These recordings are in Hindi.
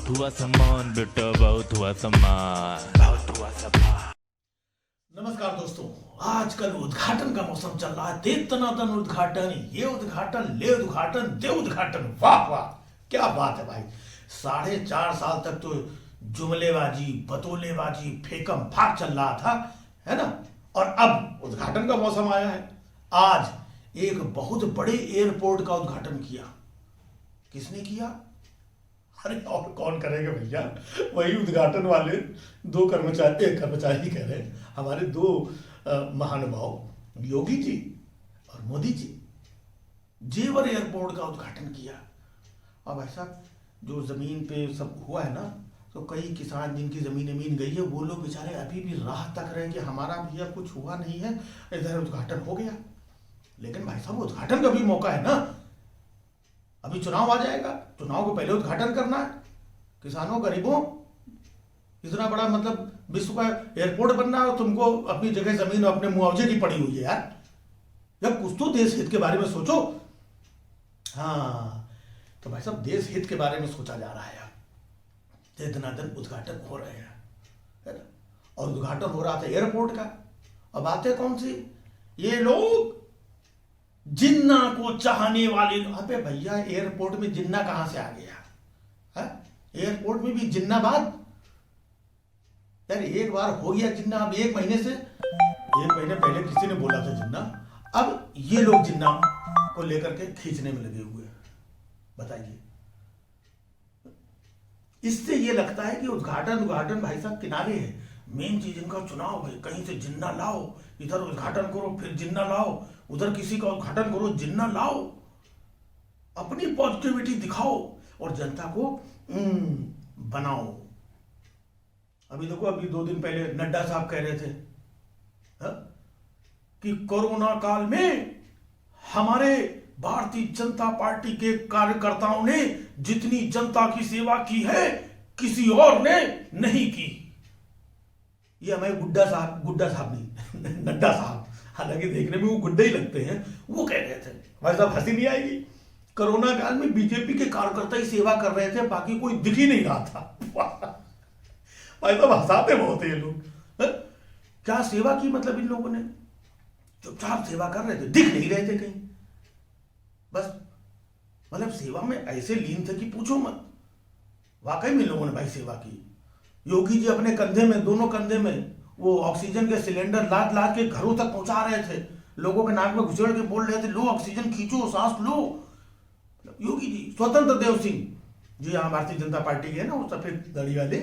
बहुत हुआ सम्मान बेटा, बहुत हुआ सम्मान, बहुत हुआ सम्मान। नमस्कार दोस्तों, आजकल उद्घाटन का मौसम चल रहा है। दे तनातन उद्घाटन, ये उद्घाटन, ले उद्घाटन, दे उद्घाटन। वाह वाह, क्या बात है भाई। 4.5 साल तक तो जुमलेबाजी, बतौलेबाजी, फेकम फाक चल रहा था, है ना। और अब उद्घाटन का मौसम आया है। आज एक बहुत बड़े एयरपोर्ट का उद्घाटन किया। किसने किया? अरे और कौन करेगा भैया, वही उद्घाटन वाले दो कर्मचारी, एक कर्मचारी कह रहे हैं, हमारे दो महानुभाव योगी जी और मोदी जी, जेवर एयरपोर्ट का उद्घाटन किया। अब ऐसा जो जमीन पे सब हुआ है ना, तो कई किसान जिनकी जमीन गई है, वो लोग बेचारे अभी भी राह तक रहे कि हमारा भैया कुछ हुआ नहीं है, इधर उद्घाटन हो गया। लेकिन भाई साहब, उद्घाटन का भी मौका है ना। अभी चुनाव आ जाएगा, चुनाव को पहले उद्घाटन करना है। किसानों, गरीबों, इतना बड़ा मतलब विश्व का एयरपोर्ट बनना है और तुमको अपनी जगह जमीन और अपने मुआवजे की पड़ी हुई है यार। जब कुछ तो देश हित के बारे में सोचो। हाँ, तो भाई साहब, देश हित के बारे में सोचा जा रहा है। इतना दिन उद्घाटन हो रहे हैं, है ना। और उद्घाटन हो रहा था एयरपोर्ट का। अब बातें कौन सी? ये लोग जिन्ना को चाहने वाले। अबे भैया, एयरपोर्ट में जिन्ना कहां से आ गया है? एयरपोर्ट में भी जिन्नाबाद यार। एक बार हो गया जिन्ना, अब 1 महीने पहले किसी ने बोला था जिन्ना, अब ये लोग जिन्ना को लेकर के खींचने में लगे हुए। बताइए, इससे ये लगता है कि उद्घाटन भाई साहब किनारे है। मेन चीज इनका चुनाव है। कहीं से जिन्ना लाओ, इधर उद्घाटन करो, फिर जिन्ना लाओ, उधर किसी का उद्घाटन करो, जिन्ना लाओ, अपनी पॉजिटिविटी दिखाओ और जनता को बनाओ। अभी देखो, अभी 2 दिन पहले नड्डा साहब कह रहे थे कि कोरोना काल में हमारे भारतीय जनता पार्टी के कार्यकर्ताओं ने जितनी जनता की सेवा की है, किसी और ने नहीं की। ये हमें गुड्डा साहब नहीं नड्डा साहब, हालांकि देखने में वो गुड्डा ही लगते हैं, वो कह रहे थे। भाई साहब, हंसी नहीं आएगी? कोरोना काल में बीजेपी के कार्यकर्ता ही सेवा कर रहे थे, बाकी कोई दिख ही नहीं रहा था। भाई साहब, हंसाते बहुत ये लोग। क्या सेवा की? मतलब इन लोगों ने चुपचाप सेवा कर रहे थे, दिख नहीं रहे थे कहीं। बस मतलब सेवा में ऐसे लीन थे कि पूछो मत। वाकई में इन लोगों ने भाई सेवा की। योगी जी अपने कंधे में, दोनों कंधे में वो ऑक्सीजन के सिलेंडर लाद के घरों तक पहुंचा रहे थे। लोगों के नाक में घुसेड़ के बोल रहे थे, लो ऑक्सीजन खींचो, सांस लो। योगी जी, स्वतंत्र देव सिंह जी, हाँ, भारतीय जनता पार्टी के है ना, वो सफेद दाढ़ी वाले,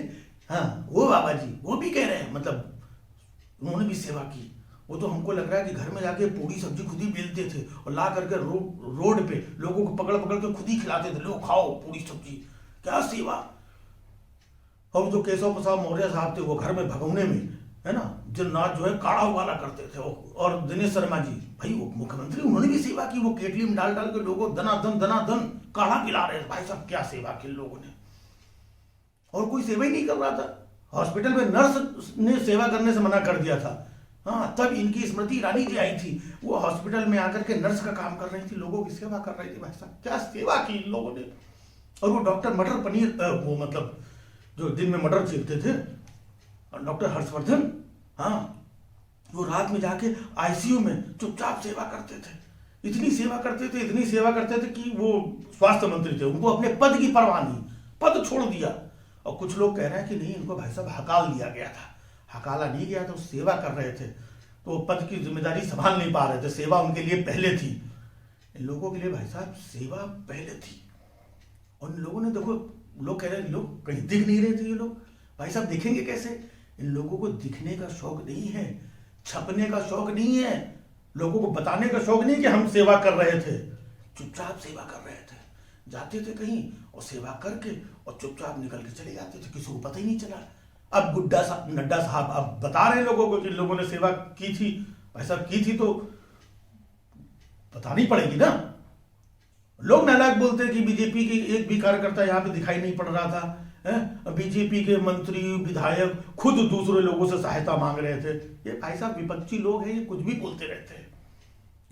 हाँ, वो बाबा जी, वो भी कह रहे हैं, मतलब उन्होंने भी सेवा की। वो तो हमको लग रहा है कि घर में जाके पूरी सब्जी खुद ही बेलते थे और ला करके रोड पे लोगों को पकड़ के खुद ही खिलाते थे, लो खाओ पूरी सब्जी। क्या सेवा। और जो केशव प्रसाद मौर्य साहब थे, वो घर में भगोने में, है ना, जिन्नाथ जो है काढ़ा उबाला करते थे। और दिनेश शर्मा जी, भाई वो मुख्यमंत्री, उन्होंने भी सेवा की। वो केटली में डाल के लोगों दनादन काढ़ा पिला रहे थे। भाई साहब, क्या सेवा की लोगों ने। और कोई सेवा ही नहीं कर रहा था। हॉस्पिटल में नर्स ने सेवा करने से मना कर दिया था। हाँ, तब इनकी स्मृति ईरानी जी आई थी, वो हॉस्पिटल में आकर के नर्स का काम कर रही थी, लोगों की सेवा कर रही थी। भाई साहब, क्या सेवा की इन लोगों ने। और वो डॉक्टर मटर पनीर, वो मतलब जो दिन में मटर चीरते थे, डॉक्टर हर्षवर्धन, हाँ, वो रात में जाके आईसीयू में चुपचाप सेवा करते थे। इतनी सेवा करते थे कि वो स्वास्थ्य मंत्री थे, उनको अपने पद की परवाह नहीं, पद छोड़ दिया। और कुछ लोग कह रहे हैं कि नहीं, इनको भाई साहब हकाल दिया गया था। हकाला नहीं गया, तो सेवा कर रहे थे, तो पद की जिम्मेदारी संभाल नहीं पा रहे थे। सेवा उनके लिए पहले थी। इन लोगों के लिए भाई साहब सेवा पहले थी। और इन लोगों ने, देखो, लोग कह रहे हैं लोग कहीं दिख नहीं रहे थे। ये लोग भाई साहब दिखेंगे कैसे? इन लोगों को दिखने का शौक नहीं है, छपने का शौक नहीं है, लोगों को बताने का शौक नहीं कि हम सेवा कर रहे थे। चुपचाप सेवा कर रहे थे, जाते थे कहीं और सेवा करके और चुपचाप निकल के चले जाते थे, किसी को पता ही नहीं चला। अब नड्डा साहब अब बता रहे हैं लोगों को कि लोगों ने सेवा की थी। भाई साहब, की थी तो बतानी पड़ेगी ना। लोग नालायक बोलते हैं कि बीजेपी के एक भी कार्यकर्ता यहाँ पे दिखाई नहीं पड़ रहा था। बीजेपी के मंत्री, विधायक खुद दूसरे लोगों से सहायता मांग रहे थे। ये भाई साहब विपक्षी लोग हैं, ये कुछ भी बोलते रहते हैं।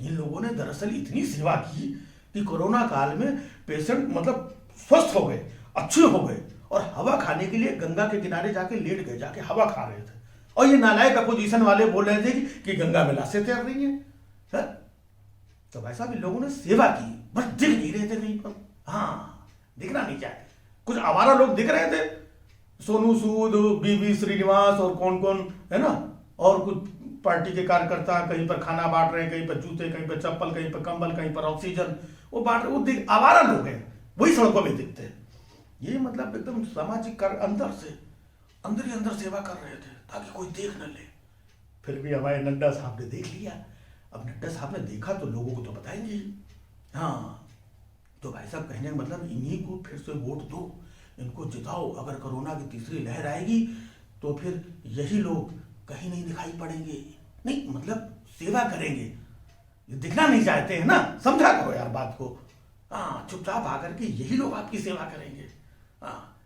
इन लोगों ने दरअसल इतनी सेवा की कि कोरोना काल में पेशेंट मतलब स्वस्थ हो गए, अच्छे हो गए और हवा खाने के लिए गंगा के किनारे जाके लेट गए, जाके हवा खा रहे थे। और ये नालायक अपोजिशन वाले बोल रहे थे कि गंगा में लाशें तैर रही हैं। तो भाई साहब इन लोगों ने सेवा की, बस दिख नहीं रहे थे कहीं पर। हाँ, दिखना नहीं चाहिए। कुछ आवारा लोग दिख रहे थे, सोनू सूद, बीबी श्रीनिवास और कौन कौन है ना, और कुछ पार्टी के कार्यकर्ता कहीं पर खाना बांट रहे हैं, कहीं पर जूते, कहीं पर चप्पल, कहीं पर कंबल, कहीं पर ऑक्सीजन वो बांट रहे। वो आवारा लोग हैं, वही सड़कों में दिखते हैं। ये मतलब एकदम सामाजिक कार्य अंदर से अंदर ही अंदर सेवा कर रहे थे ताकि कोई देख न ले। फिर भी हमारे नड्डा साहब ने देख लिया। अब नड्डा साहब ने देखा तो लोगों को तो बताएंगे ही। हाँ, तो भाई साहब कहने का मतलब इन्हीं को फिर से वोट दो, इनको जिताओ। अगर कोरोना की तीसरी लहर आएगी तो फिर यही लोग कहीं नहीं दिखाई पड़ेंगे, नहीं मतलब सेवा करेंगे। ये दिखना नहीं चाहते हैं ना, समझा करो यार बात को। हाँ, चुपचाप आकर के यही लोग आपकी सेवा करेंगे। हाँ,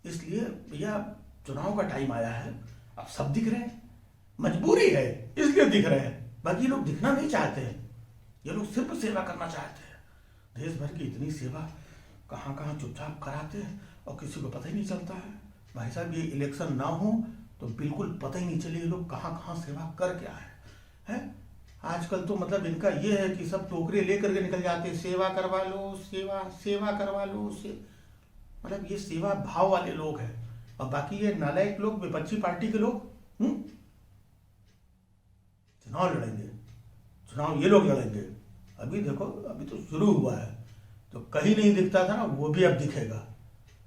इसलिए भैया चुनाव का टाइम आया है, अब सब दिख रहे हैं, मजबूरी है इसलिए दिख रहे हैं, बाकी लोग दिखना नहीं चाहते हैं। ये लोग सिर्फ सेवा करना चाहते हैं। देश भर की इतनी सेवा कहाँ कहाँ चुपचाप कराते हैं और किसी को पता ही नहीं चलता है। भाई साहब ये इलेक्शन ना हो तो बिल्कुल पता ही नहीं चले ये लोग कहाँ कहाँ सेवा कर क्या है। आजकल तो मतलब इनका ये है कि सब टोकरे लेकर के निकल जाते हैं, सेवा करवा लो, सेवा करवा लो मतलब ये सेवा भाव वाले लोग हैं। और बाकी ये नालायक लोग, विपक्षी पार्टी के लोग चुनाव लड़ेंगे, चुनाव ये लोग लड़ेंगे। अभी देखो, अभी तो शुरू हुआ है, तो कहीं नहीं दिखता था ना, वो भी अब दिखेगा।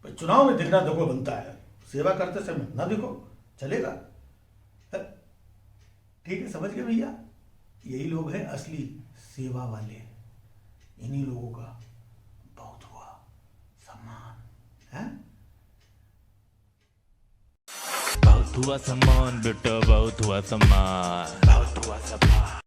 पर चुनाव में दिखना देखो बनता है, सेवा करते समय ना दिखो चलेगा। ठीक है, समझ गए भैया? यही लोग हैं असली सेवा वाले। इन्हीं लोगों का बहुत हुआ सम्मान है। बहुत हुआ सम्मान बेटा, बहुत हुआ सम्मान, बहुत हुआ सम्मान।